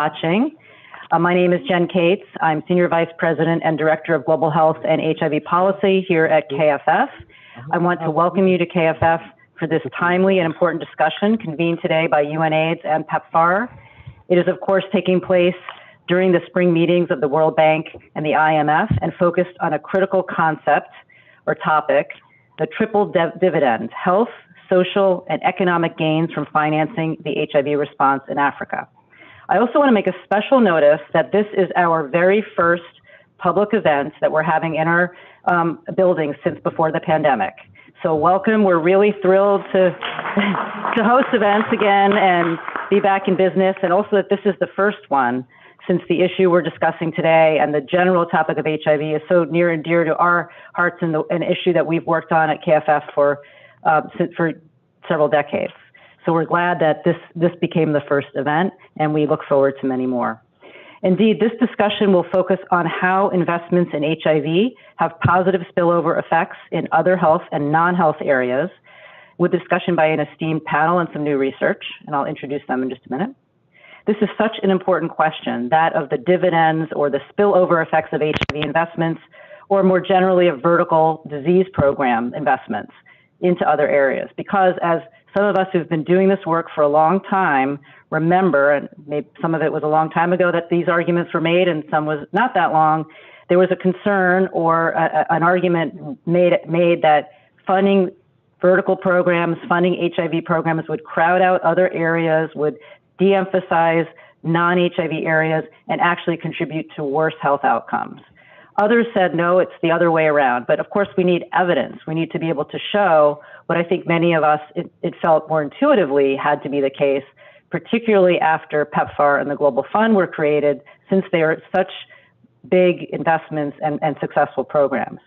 watching. My name is Jen Cates. I'm Senior Vice President and Director of Global Health and HIV Policy here at KFF. I want to welcome you to KFF for this timely and important discussion convened today by UNAIDS and PEPFAR. It is, of course, taking place during the spring meetings of the World Bank and the IMF and focused on a critical concept or topic, the triple dividend, health, social, and economic gains from financing the HIV response in Africa. I also want to make a special notice that this is our very first public event that we're having in our building since before the pandemic. So welcome. We're really thrilled to host events again and be back in business, and also that this is the first one since the issue we're discussing today and the general topic of HIV is so near and dear to our hearts and an issue that we've worked on at KFF for several decades. So we're glad that this became the first event, and we look forward to many more. Indeed, this discussion will focus on how investments in HIV have positive spillover effects in other health and non-health areas, with discussion by an esteemed panel and some new research, and I'll introduce them in just a minute. This is such an important question, that of the dividends or the spillover effects of HIV investments, or more generally of vertical disease program investments into other areas, because as some of us who've been doing this work for a long time remember, and maybe some of it was a long time ago that these arguments were made and some was not that long, there was a concern or an argument made that funding vertical programs, funding HIV programs would crowd out other areas, would de-emphasize non-HIV areas, and actually contribute to worse health outcomes. Others said, no, it's the other way around. But of course, we need evidence. We need to be able to show what I think many of us, it felt more intuitively had to be the case, particularly after PEPFAR and the Global Fund were created, since they are such big investments and successful programs.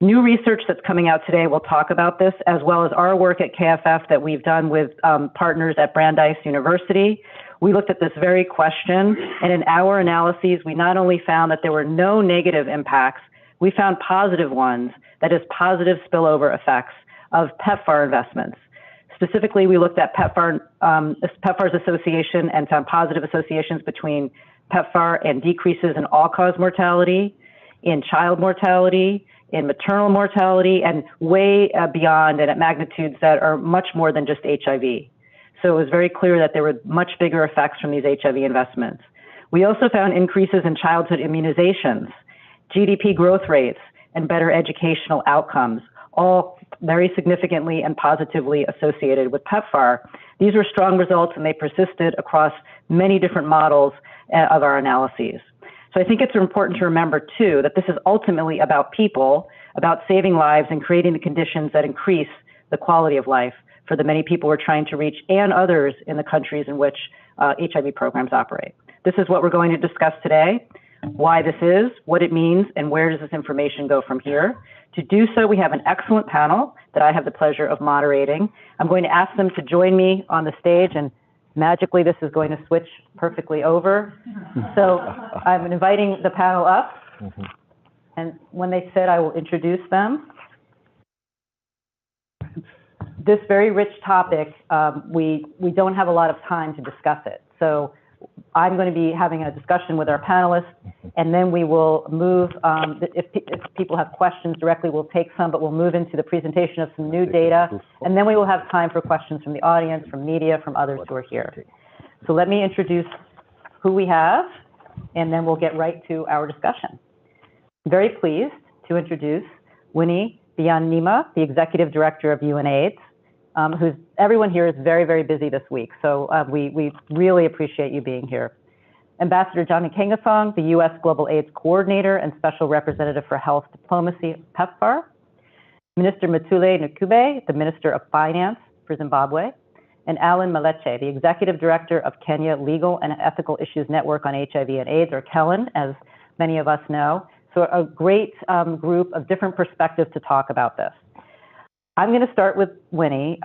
New research that's coming out today will talk about this, as well as our work at KFF that we've done with partners at Brandeis University. We looked at this very question, and in our analyses, we not only found that there were no negative impacts, we found positive ones, that is positive spillover effects of PEPFAR investments. Specifically, we looked at PEPFAR's association and found positive associations between PEPFAR and decreases in all-cause mortality, in child mortality, in maternal mortality, and way beyond and at magnitudes that are much more than just HIV. So it was very clear that there were much bigger effects from these HIV investments. We also found increases in childhood immunizations, GDP growth rates, and better educational outcomes, all very significantly and positively associated with PEPFAR. These were strong results, and they persisted across many different models of our analyses. So I think it's important to remember, too, that this is ultimately about people, about saving lives and creating the conditions that increase the quality of life for the many people we're trying to reach and others in the countries in which HIV programs operate. This is what we're going to discuss today, why this is, what it means, and where does this information go from here. To do so, we have an excellent panel that I have the pleasure of moderating. I'm going to ask them to join me on the stage, and magically this is going to switch perfectly over. So I'm inviting the panel up, and when they sit, I will introduce them. This very rich topic, we don't have a lot of time to discuss it. So I'm going to be having a discussion with our panelists, and then we will move, if people have questions directly, we'll take some, but we'll move into the presentation of some new data, and then we will have time for questions from the audience, from media, from others who are here. So let me introduce who we have, and then we'll get right to our discussion. I'm very pleased to introduce Winnie Byanyima, the Executive Director of UNAIDS, everyone here is very, very busy this week, so we really appreciate you being here. Ambassador Johnny Kengasong, the U.S. Global AIDS Coordinator and Special Representative for Health Diplomacy, PEPFAR. Minister Mutule Ncube, the Minister of Finance for Zimbabwe. And Alan Maleche, the Executive Director of Kenya Legal and Ethical Issues Network on HIV and AIDS, or KELAN, as many of us know. So a great group of different perspectives to talk about this. I'm going to start with Winnie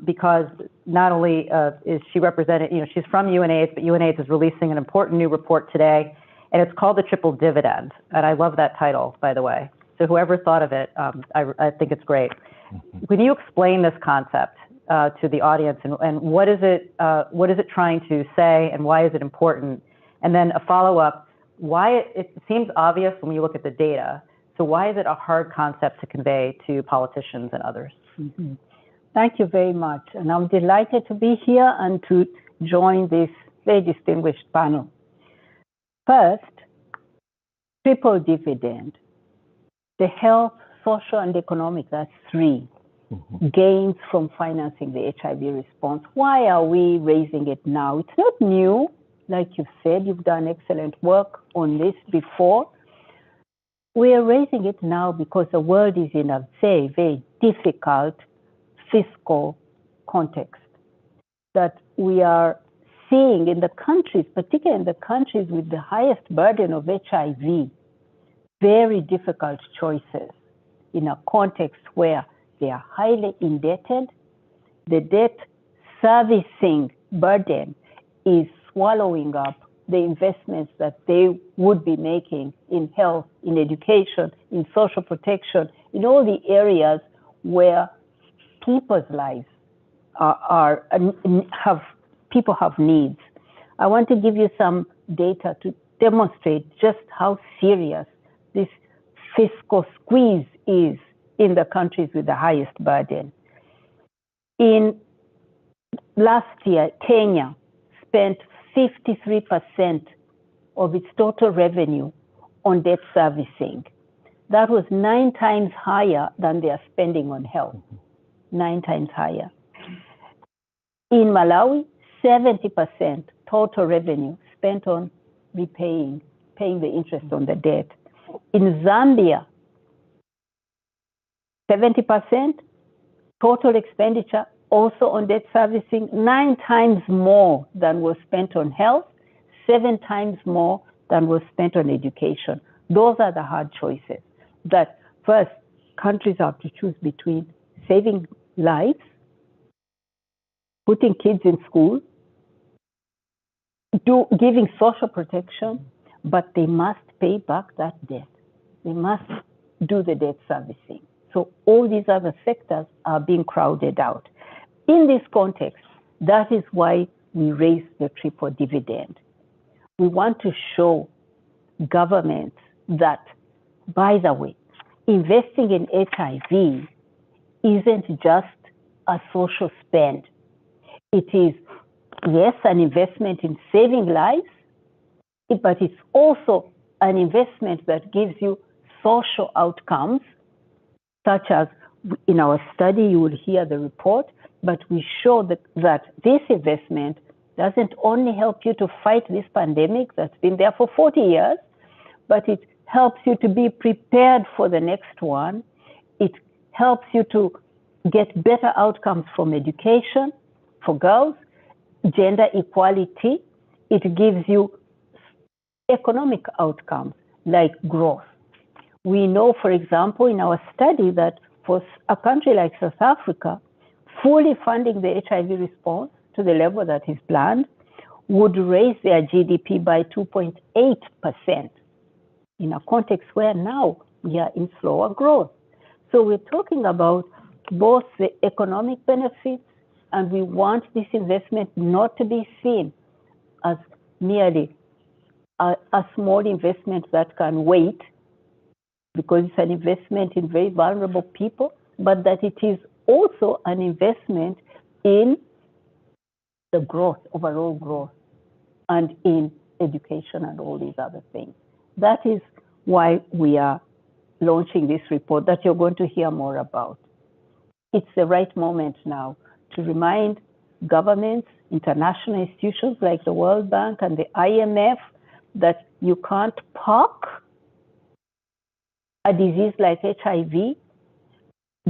because not only is she represented, she's from UNAIDS, but UNAIDS is releasing an important new report today, and it's called the Triple Dividend. And I love that title, by the way. So whoever thought of it, I think it's great. Can you explain this concept to the audience, and what is it trying to say, and why is it important? And then a follow-up, why it seems obvious when you look at the data, so why is it a hard concept to convey to politicians and others? Mm-hmm. Thank you very much. And I'm delighted to be here and to join this very distinguished panel. First, triple dividend. The health, social, and economic, that's three. Gains from financing the HIV response. Why are we raising it now? It's not new. Like you've said, you've done excellent work on this before. We are raising it now because the world is in a very, very difficult fiscal context that we are seeing in the countries, particularly in the countries with the highest burden of HIV, very difficult choices in a context where they are highly indebted. The debt servicing burden is swallowing up the investments that they would be making in health, in education, in social protection, in all the areas where people's lives people have needs. I want to give you some data to demonstrate just how serious this fiscal squeeze is in the countries with the highest burden. In last year, Kenya spent 53% of its total revenue on debt servicing. That was 9 times higher than they are spending on health, 9 times higher. In Malawi, 70% total revenue spent on paying the interest on the debt. In Zambia, 70% total expenditure also on debt servicing, 9 times more than was spent on health, 7 times more than was spent on education. Those are the hard choices that first countries have to choose between saving lives, putting kids in school, giving social protection, but they must pay back that debt. They must do the debt servicing. So all these other sectors are being crowded out. In this context, that is why we raise the triple dividend. We want to show governments that, by the way, investing in HIV isn't just a social spend. It is, yes, an investment in saving lives, but it's also an investment that gives you social outcomes, such as in our study, you will hear the report, but we show that this investment doesn't only help you to fight this pandemic that's been there for 40 years, but it helps you to be prepared for the next one. It helps you to get better outcomes from education for girls, gender equality. It gives you economic outcomes like growth. We know, for example, in our study that for a country like South Africa, fully funding the HIV response to the level that is planned would raise their GDP by 2.8% in a context where now we are in slower growth. So we're talking about both the economic benefits, and we want this investment not to be seen as merely a small investment that can wait, because it's an investment in very vulnerable people, but that it is also an investment in the growth, overall growth, and in education and all these other things. That is why we are launching this report that you're going to hear more about. It's the right moment now to remind governments, international institutions like the World Bank and the IMF that you can't park a disease like HIV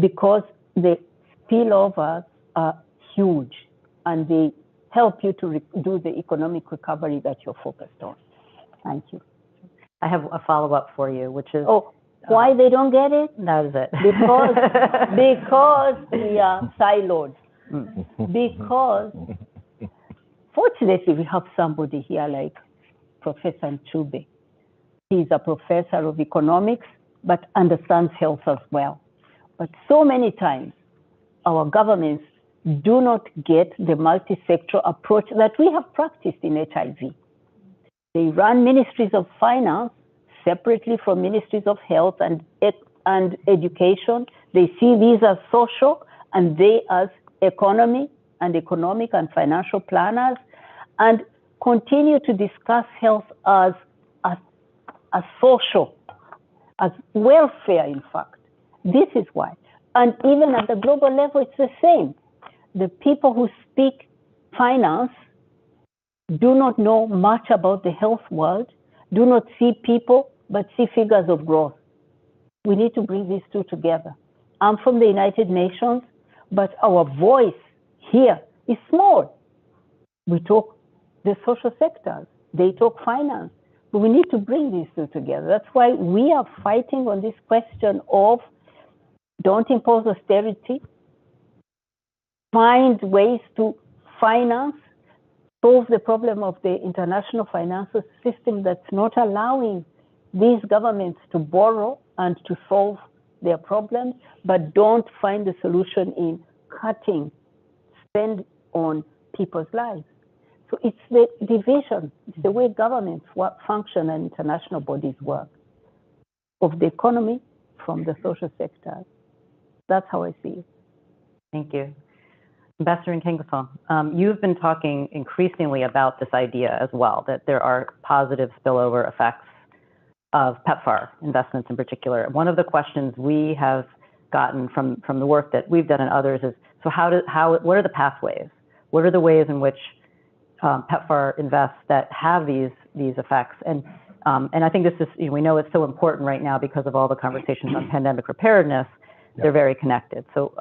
because the spillovers are huge and they help you to do the economic recovery that you're focused on. Thank you. I have a follow-up for you, which is... Oh, why they don't get it? That is it. Because we are siloed. Because, fortunately, we have somebody here like Professor Nchube. He's a professor of economics, but understands health as well. But so many times, our governments do not get the multi-sectoral approach that we have practiced in HIV. They run ministries of finance separately from ministries of health and education. They see these as social and they as economic and financial planners, and continue to discuss health as social, as welfare, in fact. This is why. And even at the global level, it's the same. The people who speak finance do not know much about the health world, do not see people, but see figures of growth. We need to bring these two together. I'm from the United Nations, but our voice here is small. We talk the social sectors, they talk finance, but we need to bring these two together. That's why we are fighting on this question of don't impose austerity, find ways to finance, solve the problem of the international financial system that's not allowing these governments to borrow and to solve their problems, but don't find the solution in cutting spend on people's lives. So it's the division, it's the way governments function and international bodies work of the economy from the social sector. That's how I see it. Thank you. Ambassador Nkengasong, you've been talking increasingly about this idea as well, that there are positive spillover effects of PEPFAR investments in particular. One of the questions we have gotten from the work that we've done and others is, so what are the pathways? What are the ways in which PEPFAR invests that have these effects? And I think this is, we know it's so important right now because of all the conversations on pandemic preparedness. They're very connected. So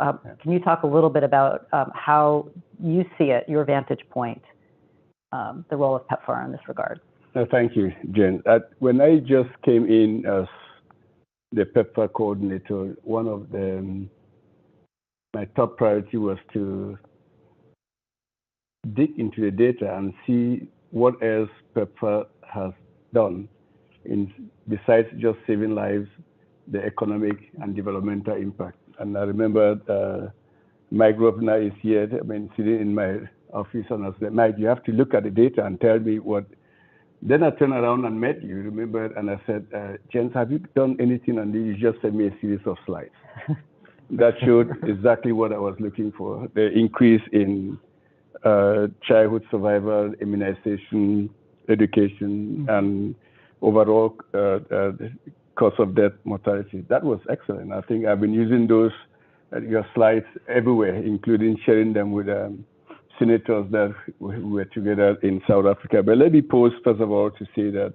can you talk a little bit about how you see it, your vantage point, the role of PEPFAR in this regard? Thank you, Jen. When I just came in as the PEPFAR coordinator, one of my top priority was to dig into the data and see what else PEPFAR has done besides just saving lives, the economic and developmental impact. And I remember Mike Grosvenor is here, sitting in my office, and I said, Mike, you have to look at the data and tell me what. Then I turned around and met you, remember, and I said, James, have you done anything on this? You just sent me a series of slides. That showed exactly what I was looking for, the increase in childhood survival, immunization, education, and overall cause of death mortality. That was excellent. I think I've been using those, your slides everywhere, including sharing them with senators that we were together in South Africa. But let me pause, first of all, to say that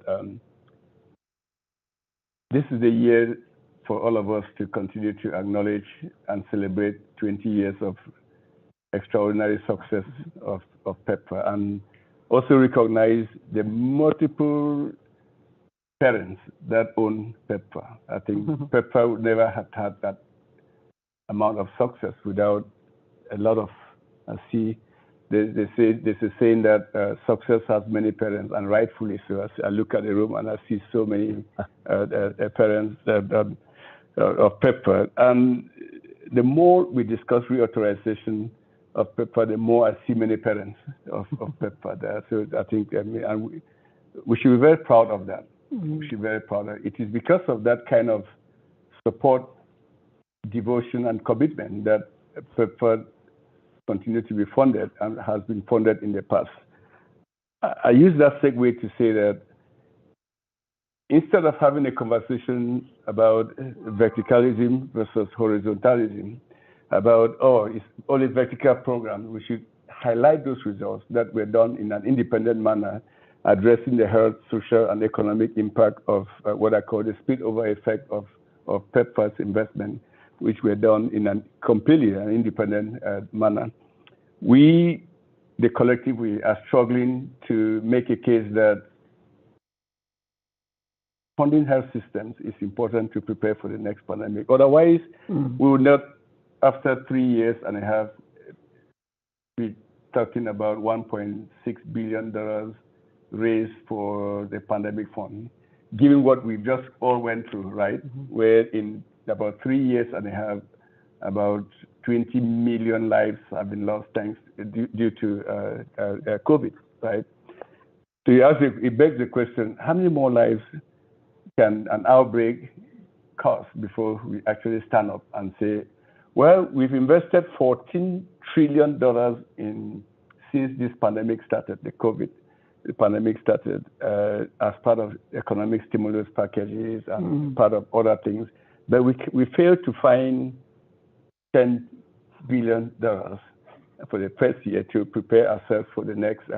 this is the year for all of us to continue to acknowledge and celebrate 20 years of extraordinary success of PEPFAR, and also recognize the multiple parents that own PEPFAR. I think PEPFAR would never have had that amount of success without a lot of, there's a saying that success has many parents, and rightfully so. I look at the room and I see so many parents of PEPFAR. And the more we discuss reauthorization of PEPFAR, the more I see many parents of PEPFAR there. So I think we should be very proud of that. We should be very proud of it. It is because of that kind of support, devotion, and commitment that PEPFAR continue to be funded and has been funded in the past. I use that segue to say that instead of having a conversation about verticalism versus horizontalism, about, it's only vertical programs, we should highlight those results that were done in an independent manner, addressing the health, social, and economic impact of what I call the spillover effect of PEPFAR's investment, which were done in a completely independent manner. We, the collective, we are struggling to make a case that funding health systems is important to prepare for the next pandemic. Otherwise, we will not, after 3 years and a half, be talking about $1.6 billion raised for the pandemic fund, given what we just all went through, right? Where in about 3 years and a half, about 20 million lives have been lost due to COVID, right? So it begs the question, how many more lives can an outbreak cost before we actually stand up and say, well, we've invested $14 trillion since this pandemic started, the pandemic started, as part of economic stimulus packages and part of other things, but we failed to find $10 billion for the first year to prepare ourselves for the next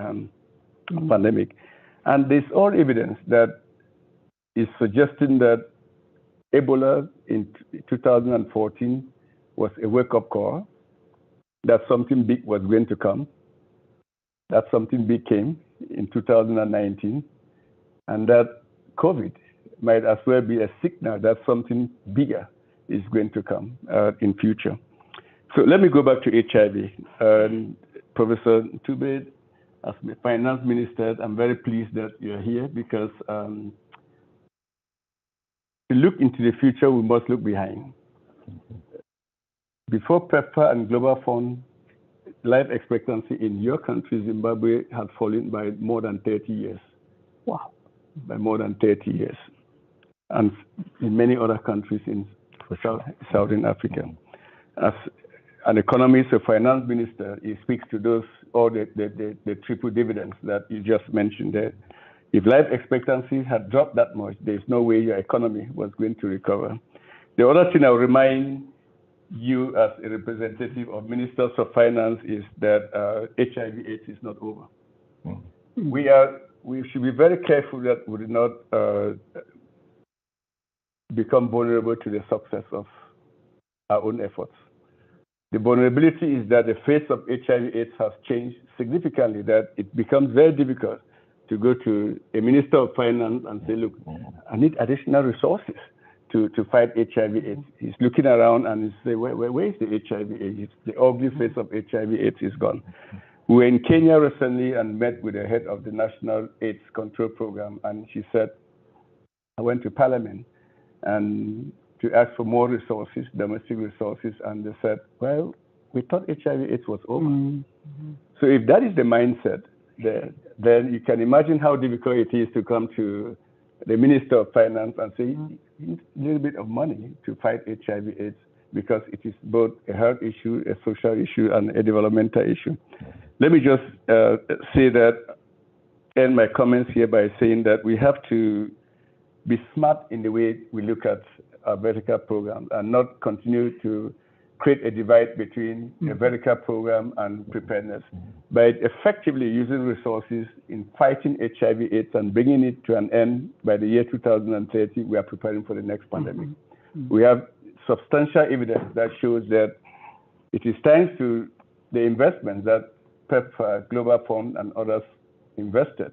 pandemic. And there's all evidence that is suggesting that Ebola in 2014 was a wake-up call, that something big was going to come, that something big came in 2019, and that COVID might as well be a signal that something bigger is going to come in future. So let me go back to HIV. Professor Ntube, as the finance minister, I'm very pleased that you're here because to look into the future, we must look behind. Before PEPFAR and Global Fund, life expectancy in your country, Zimbabwe, had fallen by more than 30 years. Wow. By more than 30 years. And in many other countries in Southern Africa. As an economist or finance minister, he speaks to those, all the triple dividends that you just mentioned there. If life expectancy had dropped that much, there's no way your economy was going to recover. The other thing I'll remind you as a representative of ministers of finance is that HIV/AIDS is not over. We should be very careful that we do not become vulnerable to the success of our own efforts. The vulnerability is that the face of HIV/AIDS has changed significantly, that it becomes very difficult to go to a minister of finance and say, look, I need additional resources to fight HIV/AIDS. He's looking around and he says, where is the HIV/AIDS? The ugly face of HIV/AIDS is gone. We were in Kenya recently and met with the head of the National AIDS Control Program, and she said, I went to Parliament and to ask for more resources, domestic resources, and they said, well, we thought HIV/AIDS was over. So if that is the mindset, then you can imagine how difficult it is to come to the Minister of Finance and say, you need a little bit of money to fight HIV/AIDS because it is both a health issue, a social issue, and a developmental issue. Let me just end my comments here by saying that we have to be smart in the way we look at our vertical programs and not continue to create a divide between a vertical program and preparedness. By effectively using resources in fighting HIV/AIDS and bringing it to an end by the year 2030, we are preparing for the next pandemic. We have substantial evidence that shows that it is thanks to the investment that PEPFAR, Global Fund, and others invested,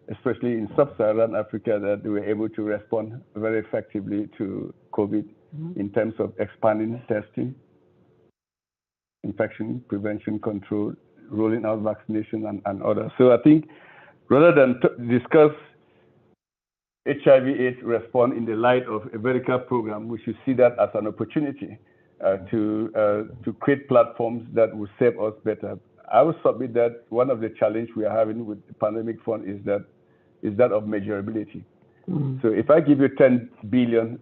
especially in Sub-Saharan Africa, that they were able to respond very effectively to COVID in terms of expanding testing, infection prevention control, rolling out vaccination, and others. So I think rather than discuss HIV/AIDS response in the light of a vertical program, we should see that as an opportunity to create platforms that will serve us better. I will submit that one of the challenges we are having with the pandemic fund is that of measurability. So if I give you $10 billion,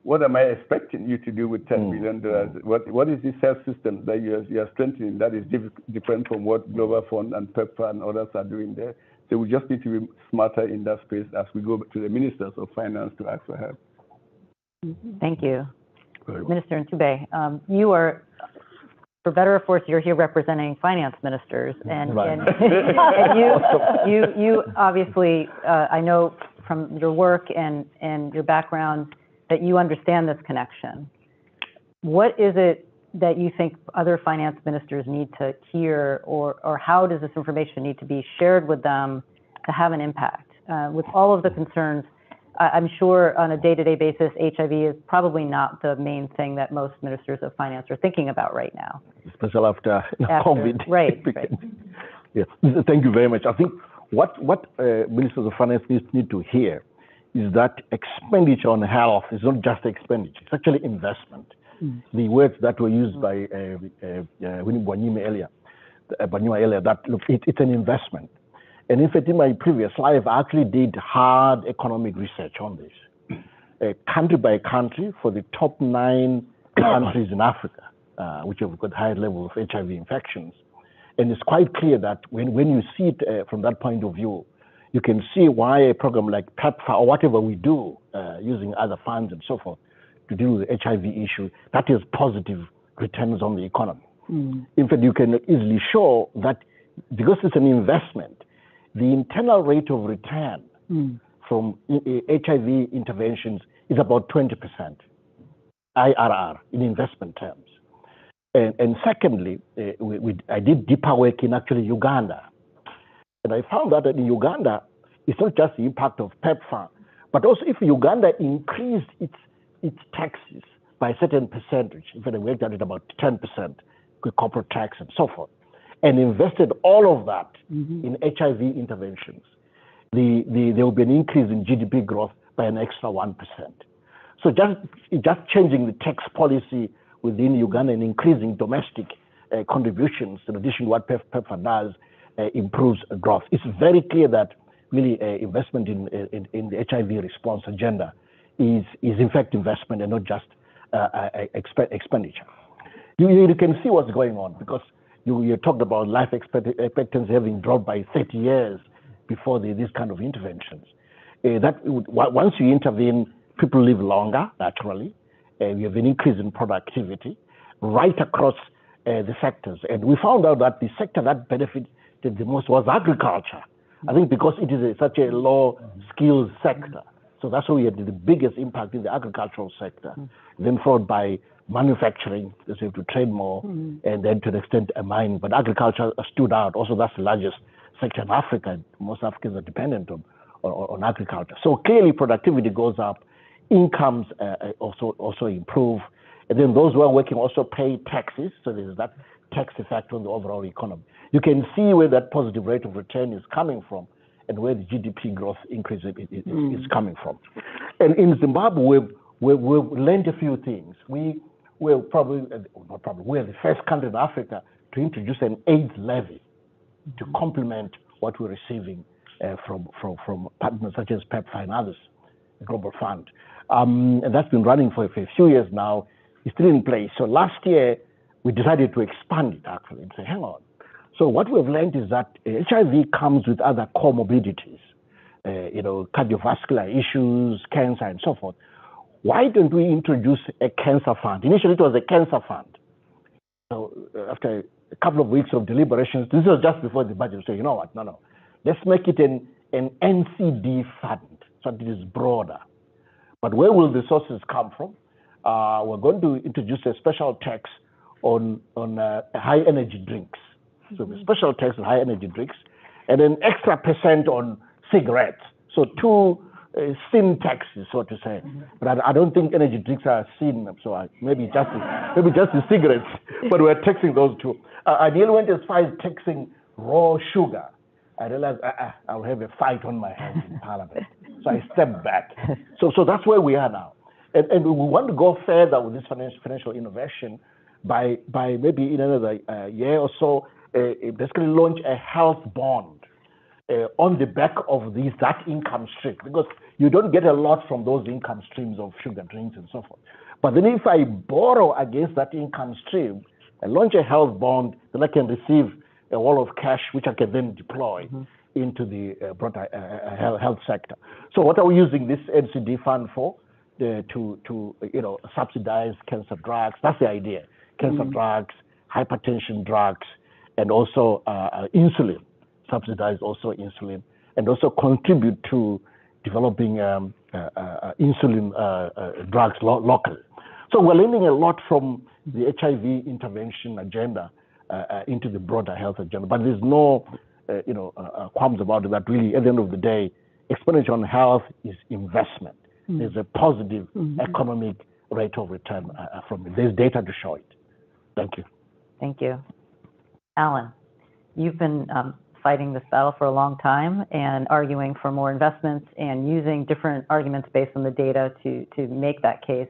what am I expecting you to do with $10 billion? What is this health system that you are strengthening that is different from what Global Fund and PEPFAR and others are doing there? So we just need to be smarter in that space as we go to the ministers of finance to ask for help. Thank you. Minister Ntube, you are, for better or for worse, you're here representing finance ministers, and you obviously, I know from your work and your background that you understand this connection. What is it that you think other finance ministers need to hear, or how does this information need to be shared with them to have an impact? With all of the concerns, I'm sure on a day-to-day basis, HIV is probably not the main thing that most ministers of finance are thinking about right now. Especially after COVID. Right. Yes. Thank you very much. I think what ministers of finance need to hear is that expenditure on health is not just expenditure, it's actually investment. The words that were used by Winnie Bwanyime earlier. Banua earlier, that look, it's an investment. And in fact, in my previous life, I actually did hard economic research on this, country by country, for the top 9 countries in Africa, which have got high level of HIV infections. And it's quite clear that when you see it from that point of view, you can see why a program like PEPFAR or whatever we do using other funds and so forth to deal with the HIV issue, that is positive returns on the economy. In fact, you can easily show that because it's an investment, the internal rate of return from HIV interventions is about 20% IRR in investment terms. And secondly, I did deeper work in actually Uganda. And I found that in Uganda, it's not just the impact of PEPFAR, but also if Uganda increased its taxes by a certain percentage, in fact, I worked at it about 10%, with corporate tax and so forth, and invested all of that in HIV interventions, there will be an increase in GDP growth by an extra 1%. So just changing the tax policy within Uganda and increasing domestic contributions, in addition to what PEPFAR does, improves growth. It's very clear that really investment in the HIV response agenda is in fact investment and not just expenditure. You can see what's going on because you talked about life expectancy having dropped by 30 years before these kind of interventions. Once you intervene, people live longer, naturally. We have an increase in productivity right across the sectors. And we found out that the sector that benefited the most was agriculture. I think because it is such a low-skilled sector. So that's why we had the biggest impact in the agricultural sector, then followed by manufacturing, because you have to trade more, and then to an extent mining. But agriculture stood out. Also, that's the largest sector in Africa. Most Africans are dependent on agriculture. So clearly, productivity goes up, incomes also improve, and then those who are working also pay taxes. So there's that tax effect on the overall economy. You can see where that positive rate of return is coming from, and where the GDP growth increase is coming from. And in Zimbabwe, we've learned a few things. We're the first country in Africa to introduce an AIDS levy to complement what we're receiving from partners such as PEPFAR and others, the Global Fund. And that's been running for a few years now. It's still in place. So last year, we decided to expand it actually and say, hang on. So what we've learned is that HIV comes with other comorbidities, cardiovascular issues, cancer, and so forth. Why don't we introduce a cancer fund? Initially, it was a cancer fund. So after a couple of weeks of deliberations, this was just before the budget, so you know what, no. Let's make it an NCD fund, so it is broader. But where will the sources come from? We're going to introduce a special tax on high energy drinks. So the special tax on high energy drinks, and an extra % on cigarettes. So two sin taxes, so to say. But I don't think energy drinks are sin. So maybe just the cigarettes. But we're taxing those two. I nearly went as far as taxing raw sugar. I realized I'll have a fight on my hands in Parliament. So I stepped back. So that's where we are now. And we want to go further with this financial innovation by maybe in another year or so, basically launch a health bond on the back of that income stream, because you don't get a lot from those income streams of sugar drinks and so forth. But then if I borrow against that income stream and launch a health bond, then I can receive a wall of cash which I can then deploy into the broader health sector. So what are we using this NCD fund for? To subsidize cancer drugs. That's the idea. Cancer drugs, hypertension drugs, and also insulin. Subsidize also insulin, and also contribute to developing insulin drugs locally. So we're learning a lot from the HIV intervention agenda into the broader health agenda. But there's no qualms about it that really, at the end of the day, expenditure on health is investment. There's a positive economic rate of return from it. There's data to show it. Thank you. Thank you. Alan, you've been fighting this battle for a long time and arguing for more investments and using different arguments based on the data to make that case.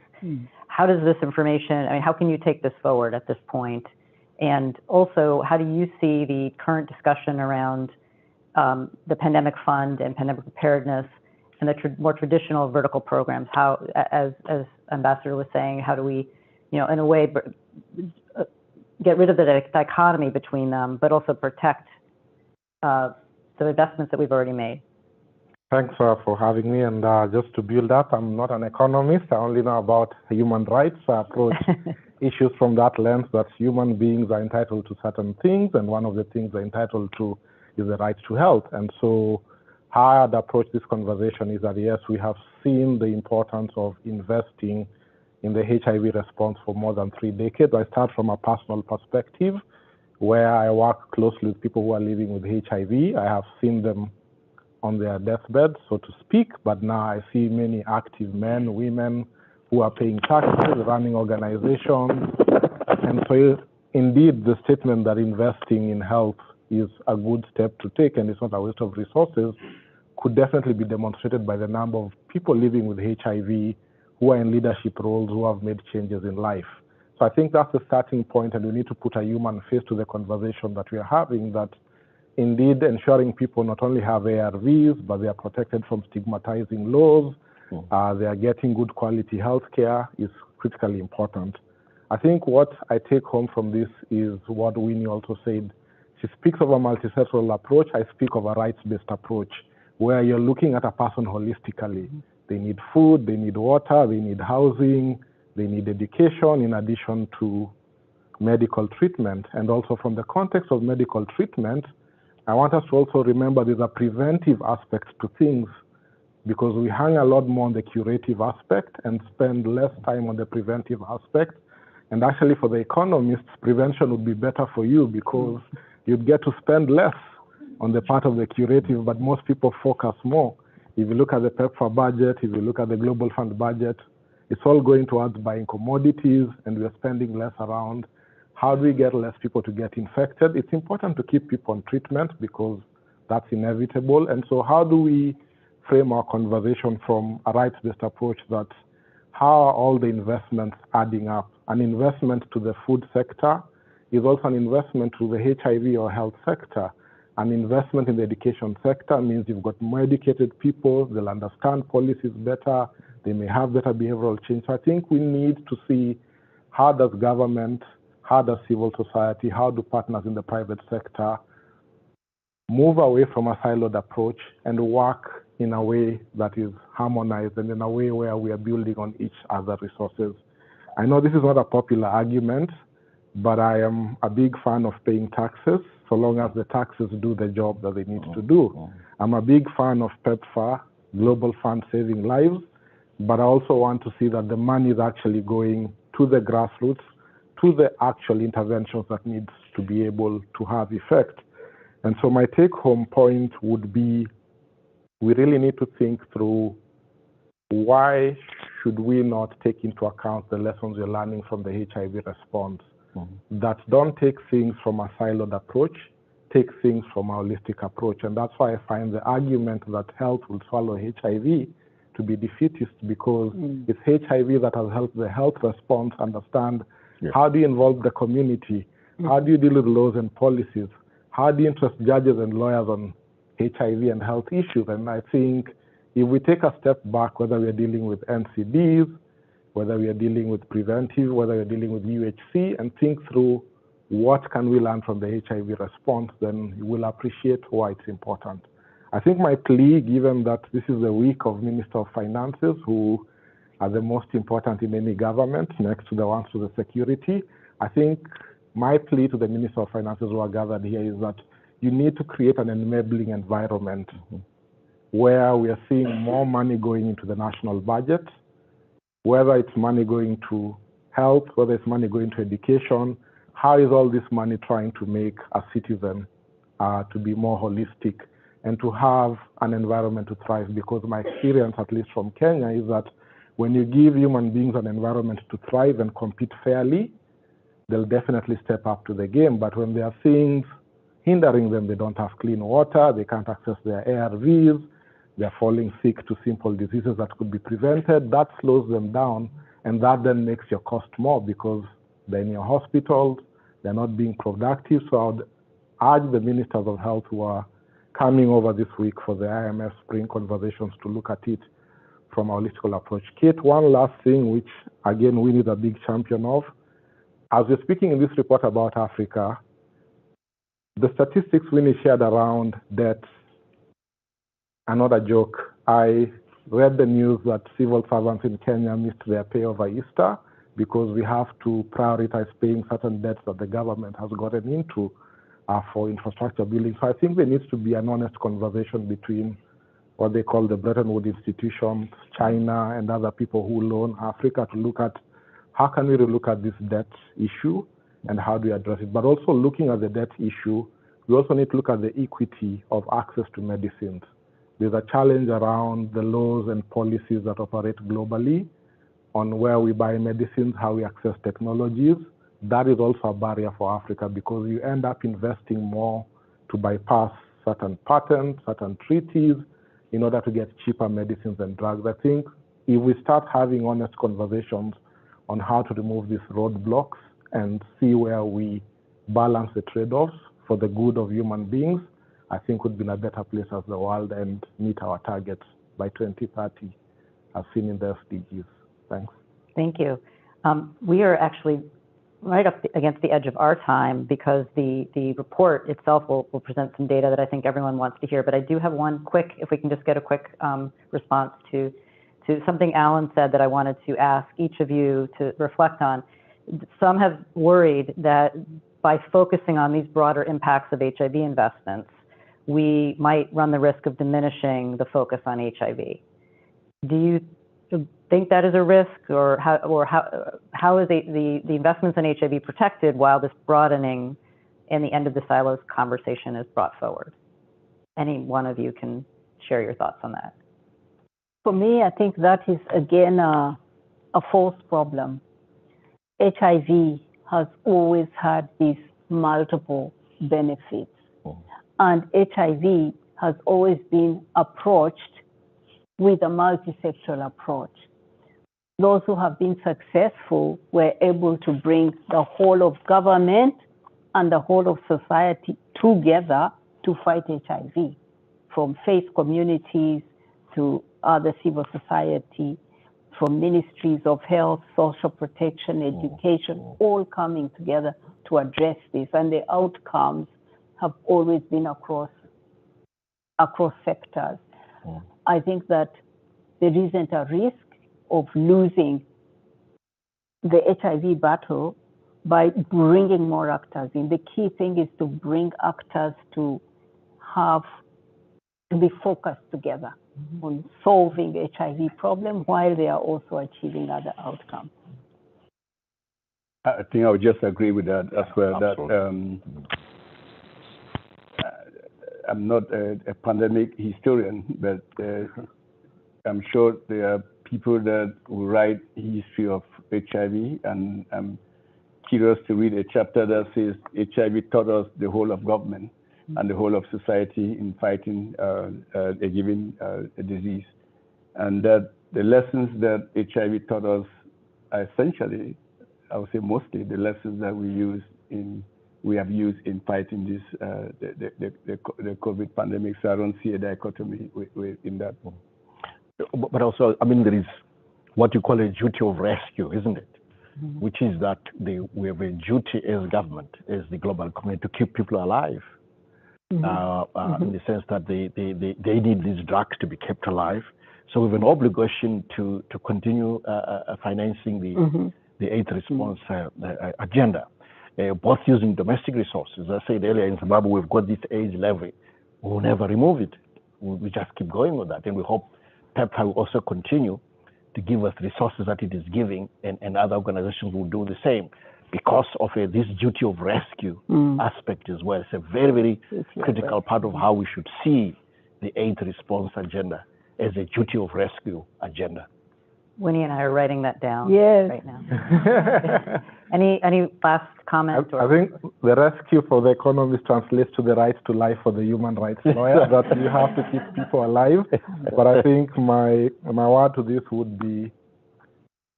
How does this information, how can you take this forward at this point And also, how do you see the current discussion around the pandemic fund and pandemic preparedness and the more traditional vertical programs? How, as Ambassador was saying, how do we, in a way, get rid of the dichotomy between them, but also protect the investments that we've already made? Thanks for having me. And just to build up, I'm not an economist. I only know about human rights. I approach issues from that lens, that human beings are entitled to certain things, and one of the things they're entitled to is the right to health. And so how I'd approach this conversation is that, yes, we have seen the importance of investing in the HIV response for more than 3 decades. I start from a personal perspective, where I work closely with people who are living with HIV. I have seen them on their deathbed, so to speak, but now I see many active men, women who are paying taxes, running organizations. And so indeed, the statement that investing in health is a good step to take and it's not a waste of resources could definitely be demonstrated by the number of people living with HIV who are in leadership roles, who have made changes in life. So I think that's the starting point, and we need to put a human face to the conversation that we are having, that indeed ensuring people not only have ARVs, but they are protected from stigmatizing laws, they are getting good quality health care is critically important. I think what I take home from this is what Winnie also said. She speaks of a multisectoral approach. I speak of a rights-based approach, where you're looking at a person holistically. They need food, they need water, they need housing, they need education in addition to medical treatment. And also from the context of medical treatment, I want us to also remember there's a preventive aspect to things, because we hang a lot more on the curative aspect and spend less time on the preventive aspect. And actually for the economists, prevention would be better for you because you'd get to spend less on the part of the curative, but most people focus more. If you look at the PEPFAR budget, if you look at the Global Fund budget, it's all going towards buying commodities, and we're spending less around how do we get less people to get infected. It's important to keep people on treatment because that's inevitable. And so how do we frame our conversation from a rights-based approach, that how are all the investments adding up? An investment to the food sector is also an investment to the HIV or health sector. An investment in the education sector means you've got more educated people, they'll understand policies better, they may have better behavioral change. So I think we need to see how does government, how does civil society, how do partners in the private sector move away from a siloed approach and work in a way that is harmonized and in a way where we are building on each other's resources. I know this is not a popular argument, but I am a big fan of paying taxes, so long as the taxes do the job that they need to do. I'm a big fan of PEPFAR, Global Fund Saving Lives, but I also want to see that the money is actually going to the grassroots, to the actual interventions that needs to be able to have effect. And so my take-home point would be, we really need to think through why should we not take into account the lessons we're learning from the HIV response, that don't take things from a siloed approach, take things from a holistic approach. And that's why I find the argument that health will swallow HIV to be defeatist, because it's HIV that has helped the health response understand how do you involve the community, how do you deal with laws and policies, how do you interest judges and lawyers on HIV and health issues. And I think if we take a step back, whether we are dealing with NCDs, whether we are dealing with preventive, whether we are dealing with UHC, and think through what can we learn from the HIV response, then you will appreciate why it's important. I think my plea, given that this is the week of Minister of Finances, who are the most important in any government, next to the ones to the security, I think my plea to the Minister of Finances who are gathered here is that you need to create an enabling environment where we are seeing more money going into the national budget, whether it's money going to health, whether it's money going to education. How is all this money trying to make a citizen to be more holistic and to have an environment to thrive? Because my experience, at least from Kenya, is that when you give human beings an environment to thrive and compete fairly, they'll definitely step up to the game. But when there are things hindering them, they don't have clean water, they can't access their ARVs, they're falling sick to simple diseases that could be prevented, that slows them down, and that then makes your cost more, because they're in your hospitals, They're not being productive. So I would urge the ministers of health who are coming over this week for the IMF spring conversations to look at it from a holistic approach. Kate, one last thing, which again we need a big champion of. As we're speaking in this report about Africa, the statistics Winnie shared around debt are not a joke. I read the news that civil servants in Kenya missed their pay over Easter because we have to prioritize paying certain debts that the government has gotten into for infrastructure building. So I think there needs to be an honest conversation between what they call the Bretton Woods institutions, China, and other people who loan Africa to look at how can we look at this debt issue and how do we address it. But also looking at the debt issue, we also need to look at the equity of access to medicines. There's a challenge around the laws and policies that operate globally on where we buy medicines, how we access technologies. That is also a barrier for Africa because you end up investing more to bypass certain patents, certain treaties in order to get cheaper medicines and drugs. I think if we start having honest conversations on how to remove these roadblocks and see where we balance the trade-offs for the good of human beings, I think would be in a better place as the world and meet our targets by 2030, as seen in the SDGs. Thanks. Thank you. We are actually right up against the edge of our time because the report itself will present some data that I think everyone wants to hear. But I do have one quick, if we can just get a quick response to something Alan said that I wanted to ask each of you to reflect on. Some have worried that by focusing on these broader impacts of HIV investments, we might run the risk of diminishing the focus on HIV. Do you think that is a risk, or how is the investments in HIV protected while this broadening and the end of the silos conversation is brought forward? Any one of you can share your thoughts on that. For me, I think that is, again, a false problem. HIV has always had these multiple benefits. And HIV has always been approached with a multi-sectoral approach. Those who have been successful were able to bring the whole of government and the whole of society together to fight HIV, from faith communities to other civil society, from ministries of health, social protection, education, all coming together to address this. And the outcomes have always been across sectors. I think that there isn't a risk of losing the HIV battle by bringing more actors in. The key thing is to bring actors to be focused together on solving the HIV problem while they are also achieving other outcomes. I think I would just agree with that as well. That I'm not a pandemic historian, but I'm sure there are people that will write history of HIV, and I'm curious to read a chapter that says HIV taught us the whole of government and the whole of society in fighting a given disease, and that the lessons that HIV taught us are essentially, I would say mostly, the lessons that we have used in fighting this the COVID pandemic. So I don't see a dichotomy in that. But also, I mean, there is what you call a duty of rescue, isn't it? Which is that we have a duty as government, as the global community, to keep people alive. In the sense that they need these drugs to be kept alive. So we have an obligation to continue financing the AIDS response agenda, both using domestic resources. As I said earlier, in Zimbabwe, we've got this AIDS levy. We'll never remove it. We just keep going with that. And we hope PEPFAR will also continue to give us resources that it is giving, and other organizations will do the same because of this duty of rescue aspect as well. It's a very, very critical part of how we should see the AIDS response agenda as a duty of rescue agenda. Winnie and I are writing that down right now. Any last comment? I think the rescue for the economist translates to the right to life for the human rights lawyer, that you have to keep people alive. But I think my word to this would be,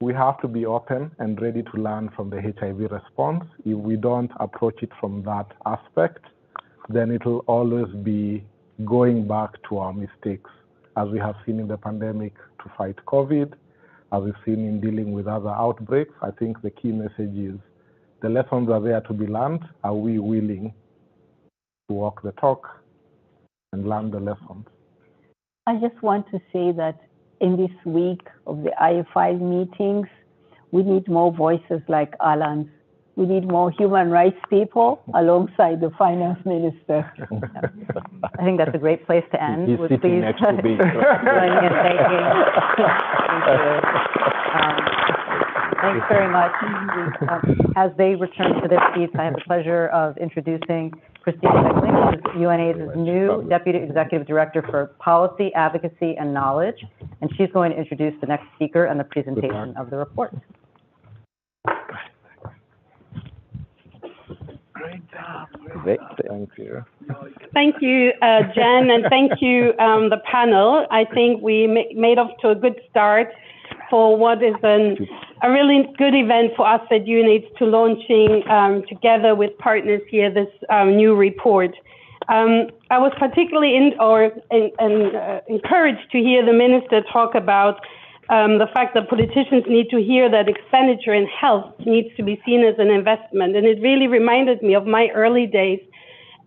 we have to be open and ready to learn from the HIV response. If we don't approach it from that aspect, then it will always be going back to our mistakes, as we have seen in the pandemic to fight COVID, as we've seen in dealing with other outbreaks. I think the key message is the lessons are there to be learned. Are we willing to walk the talk and learn the lessons? I just want to say that in this week of the IFI meetings, we need more voices like Alan's. We need more human rights people alongside the finance minister. I think that's a great place to end. He's sitting next to me. Joining and thanking. Thank you. Thanks very much. As they return to their seats, I have the pleasure of introducing Christina Beckling, who's UNAIDS's new Deputy Executive Director for Policy, Advocacy, and Knowledge. And she's going to introduce the next speaker and the presentation of the report. Great job. Thank you. Thank you, Jen, and thank you, the panel. I think we made off to a good start for what is a really good event for us at UNAIDS to launching together with partners here this new report. I was particularly encouraged to hear the minister talk about the fact that politicians need to hear that expenditure in health needs to be seen as an investment. And it really reminded me of my early days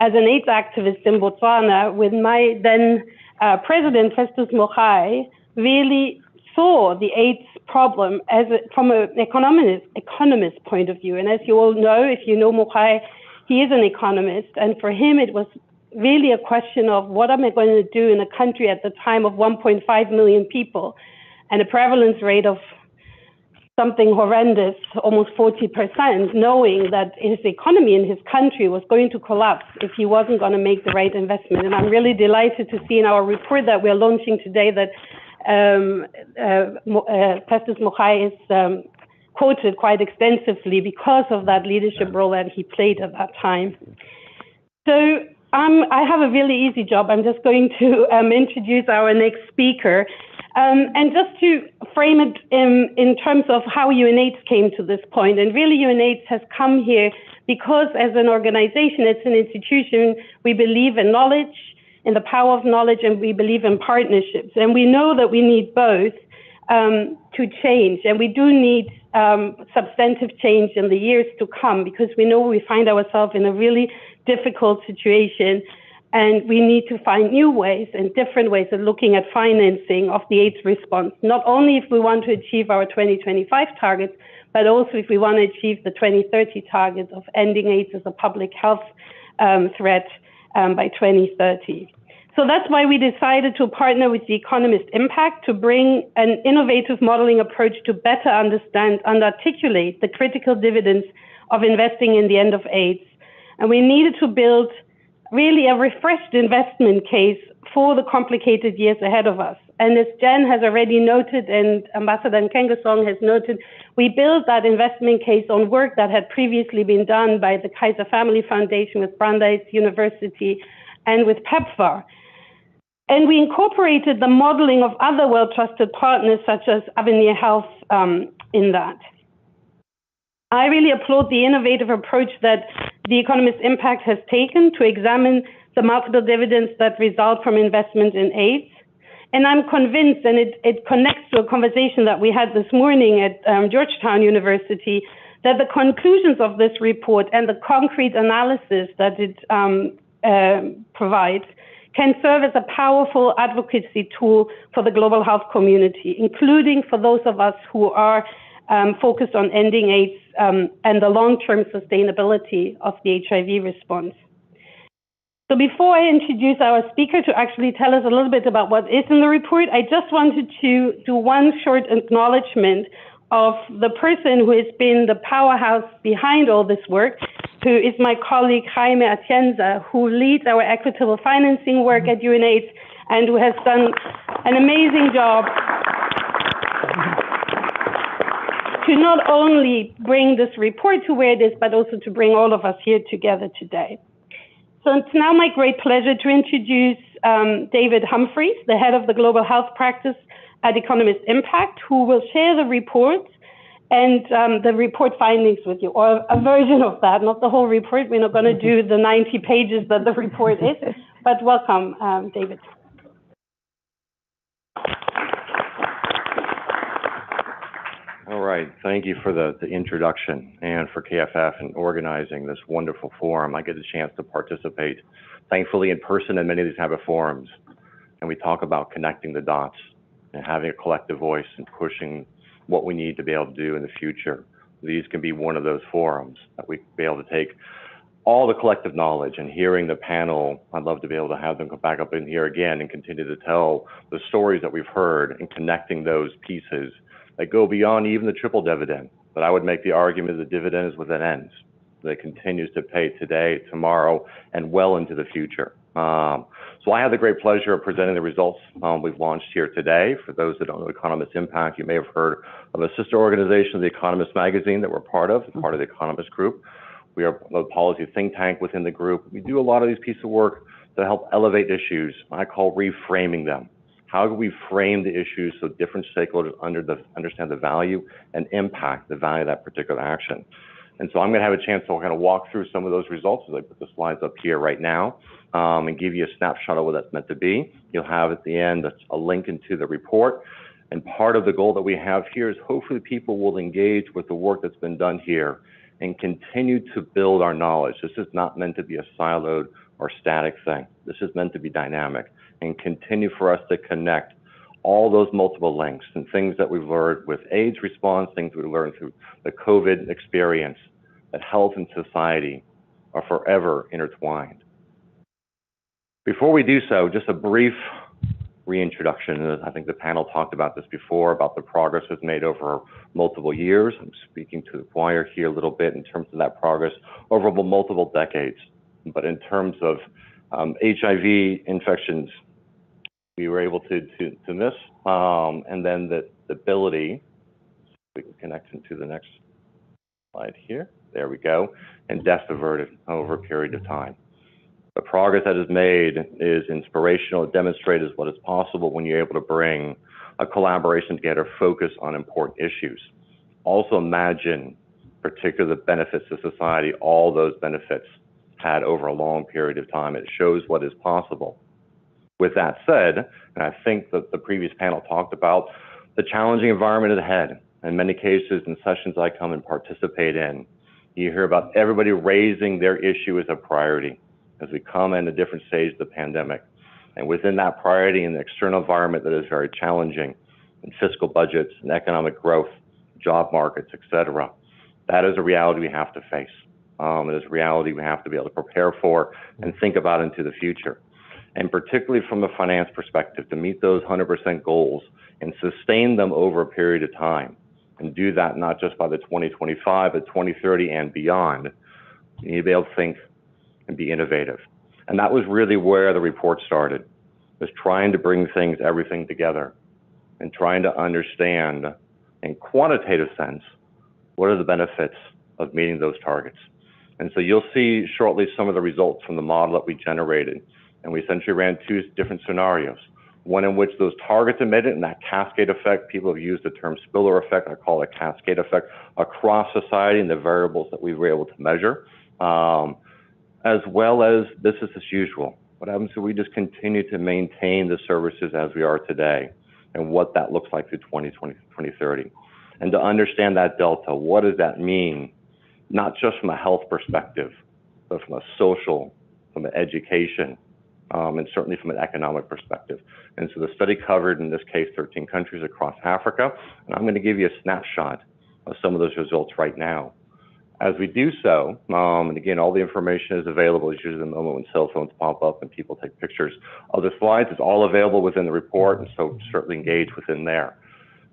as an AIDS activist in Botswana, with my then president, Festus Mogae, really saw the AIDS problem as from an economist point of view. And as you all know, if you know Mogae, he is an economist. And for him, it was really a question of what am I going to do in a country at the time of 1.5 million people and a prevalence rate of something horrendous, almost 40%, knowing that his economy in his country was going to collapse if he wasn't going to make the right investment. And I'm really delighted to see in our report that we're launching today that Festus Mogae is quoted quite extensively because of that leadership role that he played at that time. So I have a really easy job. I'm just going to introduce our next speaker. And just to frame it in terms of how UNAIDS came to this point, and really UNAIDS has come here because as an organization, it's an institution, we believe in knowledge, in the power of knowledge, and we believe in partnerships. And we know that we need both to change, and we do need substantive change in the years to come, because we know we find ourselves in a really difficult situation. And we need to find new ways and different ways of looking at financing of the AIDS response, not only if we want to achieve our 2025 targets, but also if we want to achieve the 2030 targets of ending AIDS as a public health threat by 2030. So that's why we decided to partner with The Economist Impact to bring an innovative modeling approach to better understand and articulate the critical dividends of investing in the end of AIDS. And we needed to build really a refreshed investment case for the complicated years ahead of us. And as Jen has already noted, and Ambassador Nkengasong has noted, we built that investment case on work that had previously been done by the Kaiser Family Foundation with Brandeis University and with PEPFAR. And we incorporated the modeling of other well-trusted partners such as Avenir Health in that. I really applaud the innovative approach that The Economist Impact has taken to examine the multiple dividends that result from investment in AIDS. And I'm convinced, and it connects to a conversation that we had this morning at Georgetown University, that the conclusions of this report and the concrete analysis that it provides can serve as a powerful advocacy tool for the global health community, including for those of us who are focused on ending AIDS and the long-term sustainability of the HIV response. So before I introduce our speaker to actually tell us a little bit about what is in the report, I just wanted to do one short acknowledgement of the person who has been the powerhouse behind all this work, who is my colleague Jaime Atienza, who leads our equitable financing work at UNAIDS and who has done an amazing job to not only bring this report to where it is, but also to bring all of us here together today. So it's now my great pleasure to introduce David Humphreys, the head of the Global Health Practice at Economist Impact, who will share the report and the report findings with you, or a version of that, not the whole report. We're not going to do the 90 pages that the report is, but welcome, David. All right, thank you for the introduction and for KFF and organizing this wonderful forum. I get a chance to participate, thankfully in person in many of these type of forums, and we talk about connecting the dots and having a collective voice and pushing what we need to be able to do in the future. These can be one of those forums that we can be able to take all the collective knowledge and hearing the panel. I'd love to be able to have them come back up in here again and continue to tell the stories that we've heard and connecting those pieces that go beyond even the triple dividend. But I would make the argument that the dividend is within ends, that it continues to pay today, tomorrow, and well into the future. So I have the great pleasure of presenting the results we've launched here today. For those that don't know Economist Impact, you may have heard of a sister organization of The Economist magazine that we're part of the Economist Group. We are a policy think tank within the group. We do a lot of these pieces of work to help elevate issues. I call reframing them. How do we frame the issues so different stakeholders understand the value and impact the value of that particular action? And so I'm going to have a chance to kind of walk through some of those results as I put the slides up here right now and give you a snapshot of what that's meant to be. You'll have at the end a link into the report. And part of the goal that we have here is hopefully people will engage with the work that's been done here and continue to build our knowledge. This is not meant to be a siloed or static thing. This is meant to be dynamic and continue for us to connect all those multiple links and things that we've learned with AIDS response, things we learned through the COVID experience, that health and society are forever intertwined. Before we do so, just a brief reintroduction. I think the panel talked about this before, about the progress that's made over multiple years. I'm speaking to the choir here a little bit in terms of that progress over multiple decades. But in terms of HIV infections, we were able to miss, and then the ability, we can connect into the next slide here, there we go, and deaths averted over a period of time. The progress that is made is inspirational. It demonstrates what is possible when you're able to bring a collaboration together, focus on important issues. Also imagine, particularly the benefits to society, all those benefits had over a long period of time. It shows what is possible. With that said, and I think that the previous panel talked about the challenging environment ahead. In many cases, in sessions I come and participate in, you hear about everybody raising their issue as a priority as we come in a different stage of the pandemic. And within that priority and the external environment that is very challenging, and fiscal budgets and economic growth, job markets, et cetera, that is a reality we have to face. It is a reality we have to be able to prepare for and think about into the future. And particularly from a finance perspective, to meet those 100% goals and sustain them over a period of time, and do that not just by the 2025, but 2030 and beyond, you need to be able to think and be innovative. And that was really where the report started, was trying to bring everything together and trying to understand in quantitative sense, what are the benefits of meeting those targets? And so you'll see shortly some of the results from the model that we generated. And we essentially ran two different scenarios. One in which those targets are met and that cascade effect, people have used the term spiller effect, I call it cascade effect, across society and the variables that we were able to measure, as well as business as usual. What happens if we just continue to maintain the services as we are today and what that looks like through 2030. And to understand that delta, what does that mean, not just from a health perspective, but from a social, from an education, and certainly from an economic perspective. And so the study covered, in this case, 13 countries across Africa. And I'm going to give you a snapshot of some of those results right now. As we do so, and again, all the information is available. It's usually the moment when cell phones pop up and people take pictures of the slides. It's all available within the report, and so certainly engage within there.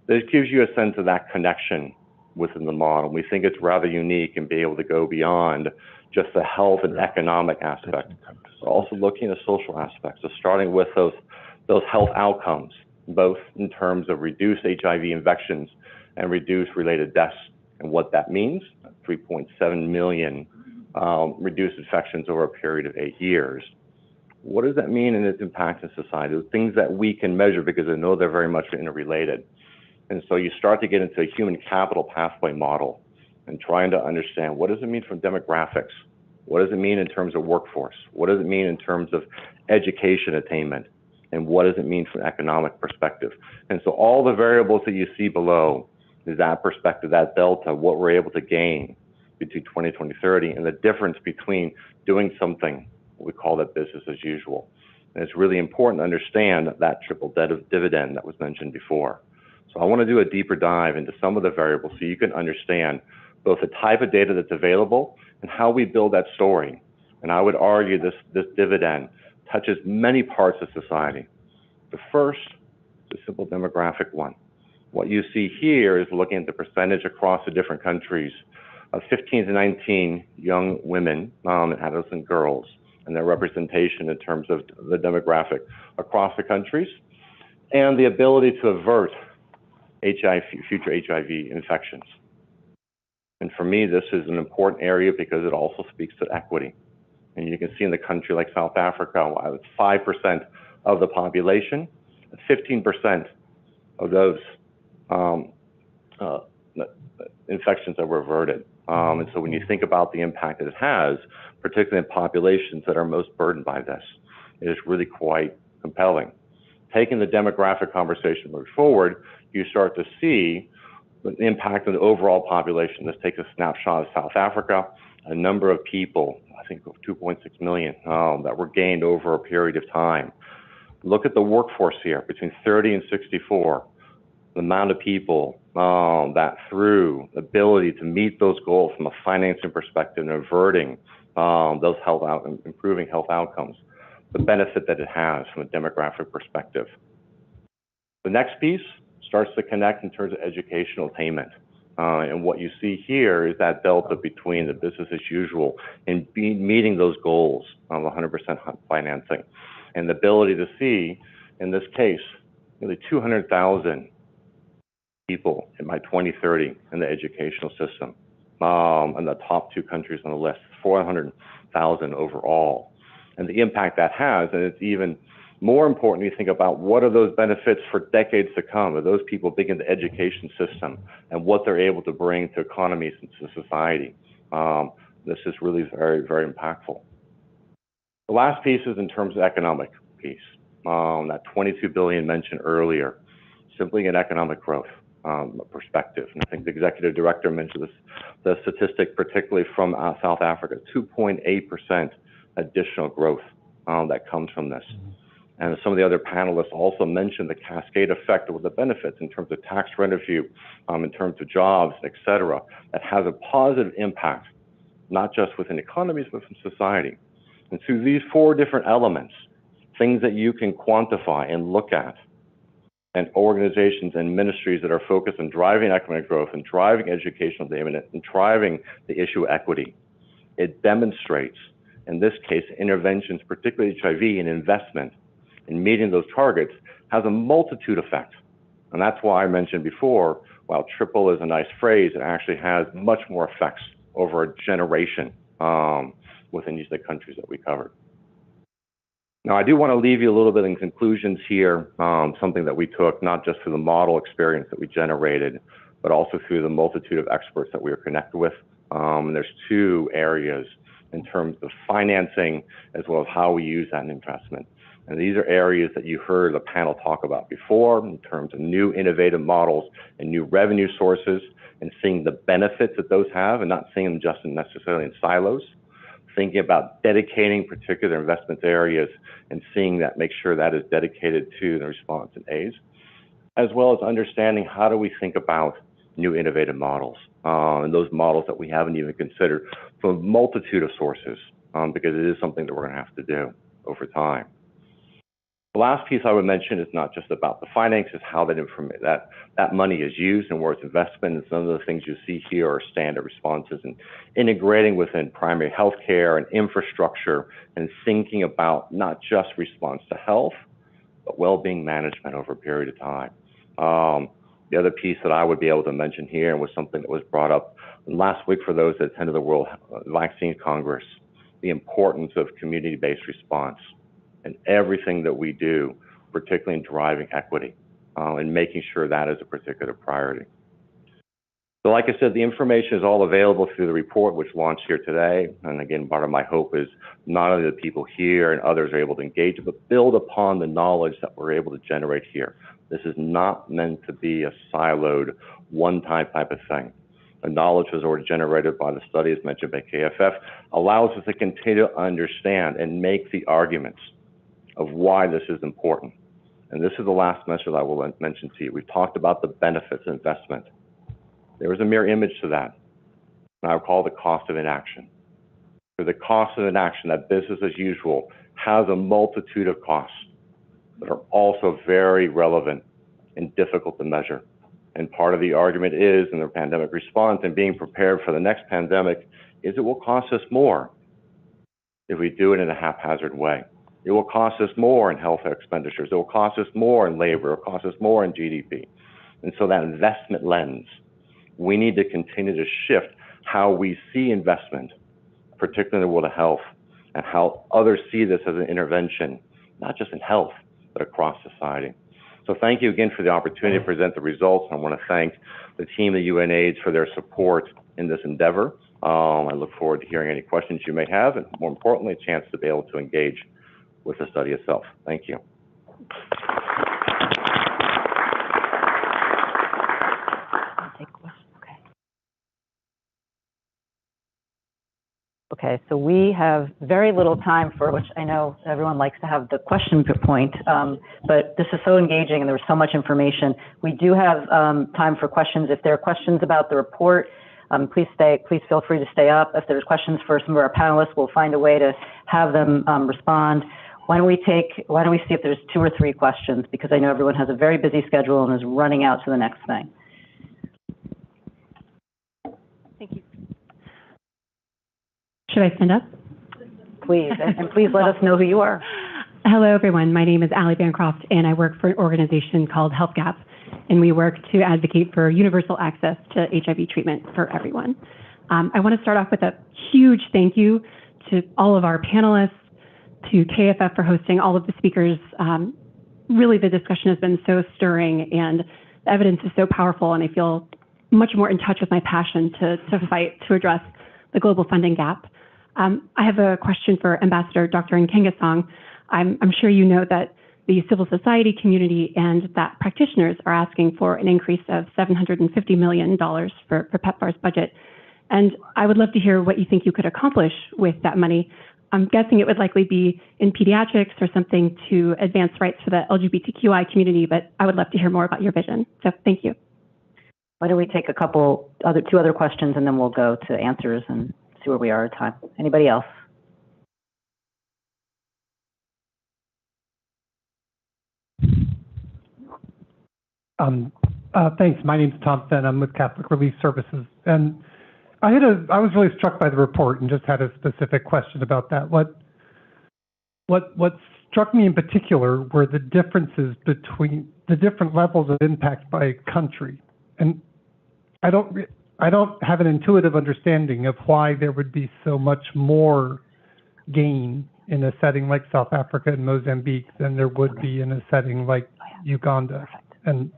This gives you a sense of that connection within the model. We think it's rather unique and be able to go beyond just the health and economic aspect. We're also looking at social aspects, so starting with those health outcomes, both in terms of reduced HIV infections and reduced related deaths, and what that means, 3.7 million reduced infections over a period of 8 years. What does that mean in its impact in society? The things that we can measure, because I know they're very much interrelated. And so you start to get into a human capital pathway model and trying to understand what does it mean from demographics? What does it mean in terms of workforce? What does it mean in terms of education attainment? And what does it mean from an economic perspective? And so all the variables that you see below is that perspective, that delta, what we're able to gain between 2020 and 2030, and the difference between doing something, what we call that business as usual. And it's really important to understand that triple dividend that was mentioned before. So I want to do a deeper dive into some of the variables so you can understand both the type of data that's available and how we build that story. And I would argue this dividend touches many parts of society. The first, the simple demographic one. What you see here is looking at the percentage across the different countries of 15 to 19 young women and adolescent girls and their representation in terms of the demographic across the countries and the ability to avert future HIV infections. And for me, this is an important area because it also speaks to equity. And you can see in a country like South Africa, while it's 5% of the population, 15% of those infections that were averted. And so when you think about the impact that it has, particularly in populations that are most burdened by this, it is really quite compelling. Taking the demographic conversation moving forward, you start to see the impact on the overall population. Let's take a snapshot of South Africa, a number of people, I think 2.6 million, that were gained over a period of time. Look at the workforce here, between 30 and 64, the amount of people that through the ability to meet those goals from a financing perspective and averting those improving health outcomes, the benefit that it has from a demographic perspective. The next piece starts to connect in terms of educational attainment. And what you see here is that delta between the business as usual and meeting those goals of 100% financing. And the ability to see, in this case, nearly 200,000 people by 2030 in the educational system. And the top two countries on the list, 400,000 overall. And the impact that has, and it's even more important, you think about what are those benefits for decades to come of those people being in the education system and what they're able to bring to economies and to society. This is really very, very impactful. The last piece is in terms of economic piece. That 22 billion mentioned earlier, simply an economic growth perspective. And I think the executive director mentioned this, the statistic, particularly from South Africa, 2.8% additional growth that comes from this. And some of the other panelists also mentioned the cascade effect of the benefits in terms of tax revenue, in terms of jobs, et cetera, that has a positive impact, not just within economies, but from society. And through these four different elements, things that you can quantify and look at, and organizations and ministries that are focused on driving economic growth and driving educational attainment and driving the issue of equity, it demonstrates, in this case, interventions, particularly HIV and investment in meeting those targets, has a multitude effect. And that's why I mentioned before, while triple is a nice phrase, it actually has much more effects over a generation within these countries that we covered. Now, I do want to leave you a little bit in conclusions here, something that we took not just through the model experience that we generated, but also through the multitude of experts that we are connected with. And there's two areas in terms of financing as well as how we use that investment. And these are areas that you heard the panel talk about before in terms of new innovative models and new revenue sources and seeing the benefits that those have and not seeing them just necessarily in silos. Thinking about dedicating particular investment areas and seeing that, make sure that is dedicated to the response in AIDS, as well as understanding how do we think about new innovative models, and those models that we haven't even considered from a multitude of sources, because it is something that we're going to have to do over time. The last piece I would mention is not just about the finances, how that money is used and where it's invested. And some of the things you see here are standard responses and integrating within primary health care and infrastructure and thinking about not just response to health, but well-being management over a period of time. The other piece that I would be able to mention here and was something that was brought up last week for those that attended the World Vaccine Congress, the importance of community-based response and everything that we do, particularly in driving equity. and making sure that is a particular priority. So like I said, the information is all available through the report, which launched here today. And again, part of my hope is not only the people here and others are able to engage, but build upon the knowledge that we're able to generate here. This is not meant to be a siloed, one-time type of thing. The knowledge was already generated by the studies mentioned by KFF, allows us to continue to understand and make the arguments of why this is important. And this is the last message I will mention to you. We've talked about the benefits of investment. There is a mirror image to that, and I would call the cost of inaction. For the cost of inaction, that business as usual has a multitude of costs that are also very relevant and difficult to measure. And part of the argument is, in the pandemic response and being prepared for the next pandemic, is it will cost us more if we do it in a haphazard way. It will cost us more in health expenditures. It will cost us more in labor. It will cost us more in GDP. And so that investment lens, we need to continue to shift how we see investment, particularly in the world of health, and how others see this as an intervention, not just in health, but across society. So thank you again for the opportunity to present the results. I want to thank the team at UNAIDS for their support in this endeavor. I look forward to hearing any questions you may have, and more importantly, a chance to be able to engage with the study itself. Thank you. Okay, so we have very little time for, which I know everyone likes to have the question point, but this is so engaging and there was so much information. We do have time for questions. If there are questions about the report, please feel free to stay up. If there's questions for some of our panelists, we'll find a way to have them respond. Why don't we see if there's 2 or 3 questions, because I know everyone has a very busy schedule and is running out to the next thing. Thank you. Should I stand up? Please, and please let us know who you are. Hello, everyone. My name is Allie Bancroft, and I work for an organization called Health Gap, and we work to advocate for universal access to HIV treatment for everyone. I want to start off with a huge thank you to all of our panelists, to KFF for hosting all of the speakers. Really, the discussion has been so stirring, and the evidence is so powerful, and I feel much more in touch with my passion to fight to address the global funding gap. I have a question for Ambassador Dr. Nkengasong. I'm sure you know that the civil society community and that practitioners are asking for an increase of $750 million for PEPFAR's budget. And I would love to hear what you think you could accomplish with that money. I'm guessing it would likely be in pediatrics or something to advance rights for the LGBTQI community, but I would love to hear more about your vision. So thank you. Why don't we take two other questions, and then we'll go to answers and see where we are at time. Anybody else? Thanks. My name's Tom Fenn. I'm with Catholic Relief Services, and I was really struck by the report and just had a specific question about that. What struck me in particular were the differences between the different levels of impact by country, and I don't have an intuitive understanding of why there would be so much more gain in a setting like South Africa and Mozambique than there would be in a setting like Uganda. And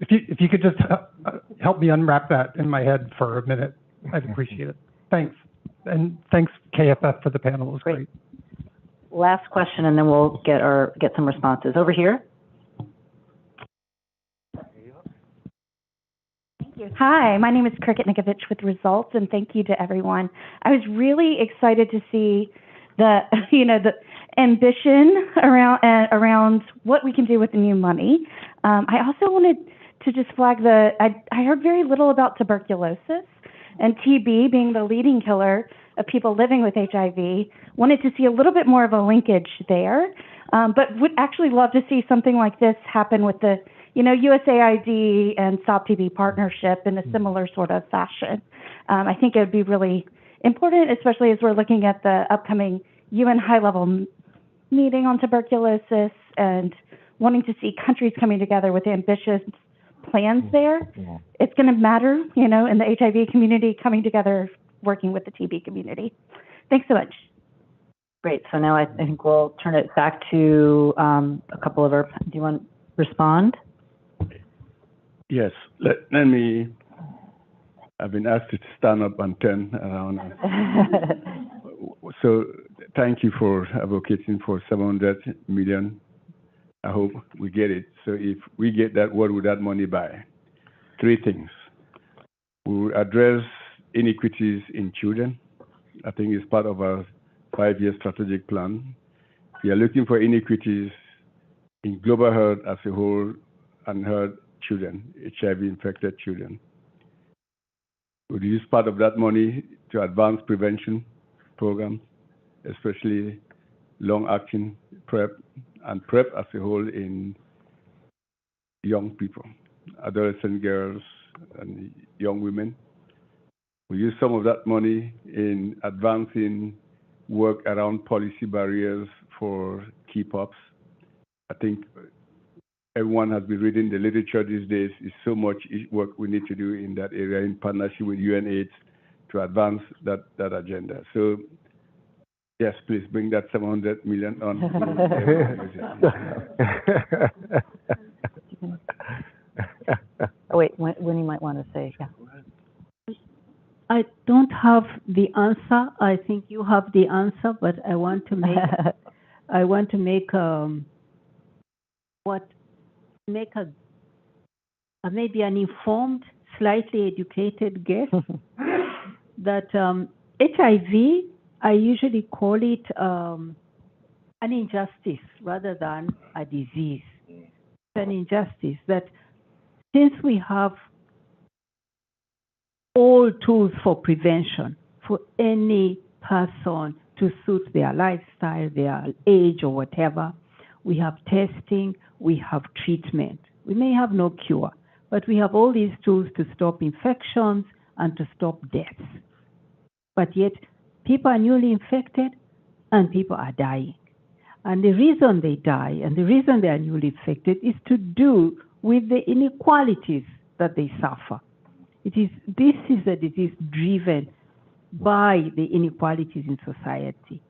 if you could just help me unwrap that in my head for a minute, I'd appreciate it. Thanks. And thanks, KFF, for the panel. It was great. Last question, and then we'll get some responses. Over here. Hi, my name is Cricket Nikovich with Results, and thank you to everyone. I was really excited to see the ambition around what we can do with the new money. I also wanted to just flag I heard very little about tuberculosis and TB being the leading killer of people living with HIV. Wanted to see a little bit more of a linkage there, but would actually love to see something like this happen with the USAID and SOP-TB partnership in a similar sort of fashion. I think it would be really important, especially as we're looking at the upcoming UN high-level meeting on tuberculosis and wanting to see countries coming together with ambitious plans there. It's going to matter, in the HIV community coming together, working with the TB community. Thanks so much. Great. So now I think we'll turn it back to a couple of our, do you want respond? Yes, let me, I've been asked to stand up and turn around. So thank you for advocating for 700 million. I hope we get it. So if we get that, what would that money buy? Three things. We will address inequities in children. I think it's part of our 5-year strategic plan. We are looking for inequities in global health as a whole and health children, HIV-infected children. We'll use part of that money to advance prevention programs, especially long-acting PrEP and PrEP as a whole in young people, adolescent girls and young women. We use some of that money in advancing work around policy barriers for key POPs. I think everyone has been reading the literature these days. There's so much work we need to do in that area in partnership with UNAIDS to advance that agenda. So yes, please bring that 700 million on. Oh, wait, Winnie might want to say, yeah. I don't have the answer. I think you have the answer, but I want to make maybe an informed, slightly educated guess that HIV, I usually call it an injustice rather than a disease. It's an injustice that since we have all tools for prevention for any person to suit their lifestyle, their age, or whatever, we have testing, we have treatment. We may have no cure, but we have all these tools to stop infections and to stop deaths. But yet, people are newly infected and people are dying. And the reason they die and the reason they are newly infected is to do with the inequalities that they suffer. This is a disease driven by the inequalities in society.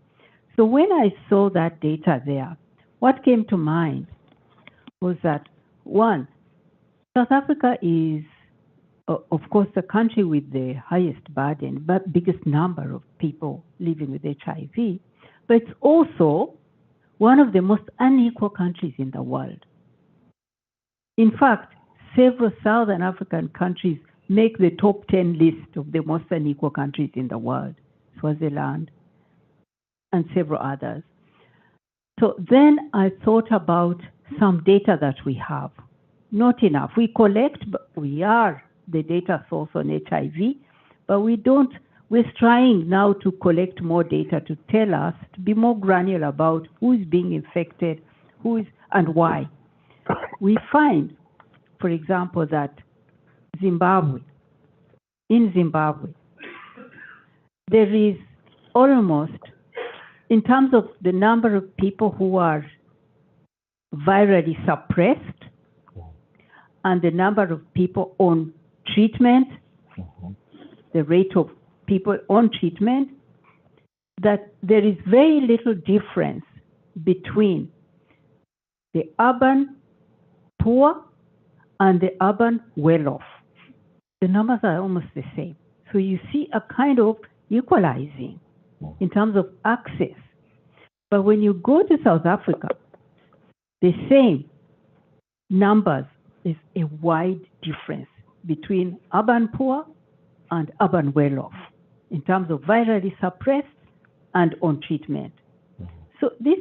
So when I saw that data there, what came to mind was that, one, South Africa is, of course, the country with the highest burden, but biggest number of people living with HIV, but it's also one of the most unequal countries in the world. In fact, several Southern African countries make the top 10 list of the most unequal countries in the world, Swaziland and several others. So then I thought about some data that we have. Not enough. We collect, but we are the data source on HIV, but we're trying now to collect more data to tell us, to be more granular about who is being infected, and why. We find, for example, that in Zimbabwe, there is almost, in terms of the number of people who are virally suppressed and the number of people on treatment, the rate of people on treatment, that there is very little difference between the urban poor and the urban well-off. The numbers are almost the same. So you see a kind of equalizing in terms of access. But when you go to South Africa, the same numbers is a wide difference between urban poor and urban well-off in terms of virally suppressed and on treatment. So this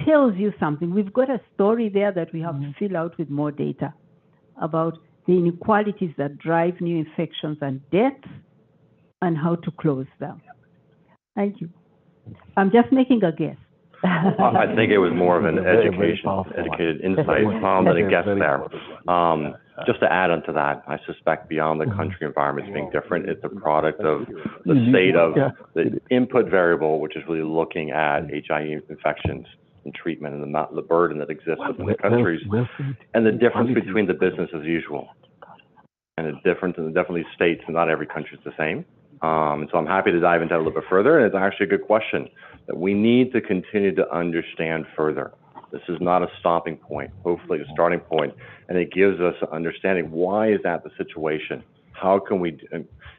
tells you something. We've got a story there that we have to fill out with more data about the inequalities that drive new infections and deaths and how to close them. Thank you. I'm just making a guess. I think it was more of an educated insight than a guess there. Just to add on to that, I suspect beyond the country environments being different, it's a product of the state of the input variable, which is really looking at HIV infections and treatment and the burden that exists within the countries, and the difference between the business as usual. And the difference in definitely states, and not every country is the same. And so I'm happy to dive into that a little bit further, and it's actually a good question that we need to continue to understand further. This is not a stopping point, hopefully a starting point, and it gives us an understanding, why is that the situation? How can we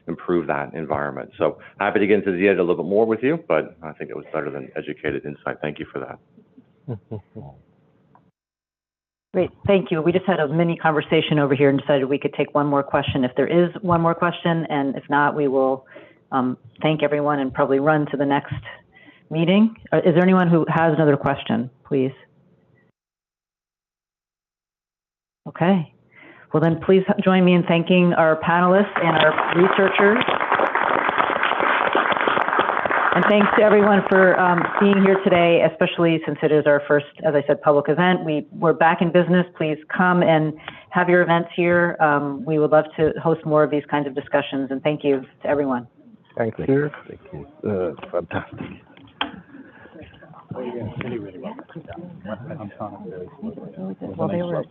improve that environment? So happy to get into the data a little bit more with you, but I think it was better than educated insight. Thank you for that. Great, thank you. We just had a mini conversation over here and decided we could take one more question if there is one more question, and if not, we will thank everyone and probably run to the next meeting. Is there anyone who has another question, please? Okay. Well, then please join me in thanking our panelists and our researchers. And thanks to everyone for being here today, especially since it is our first, as I said, public event. We're back in business. Please come and have your events here. We would love to host more of these kinds of discussions. And thank you to everyone. Thank you. Thank you. Fantastic. Well, they were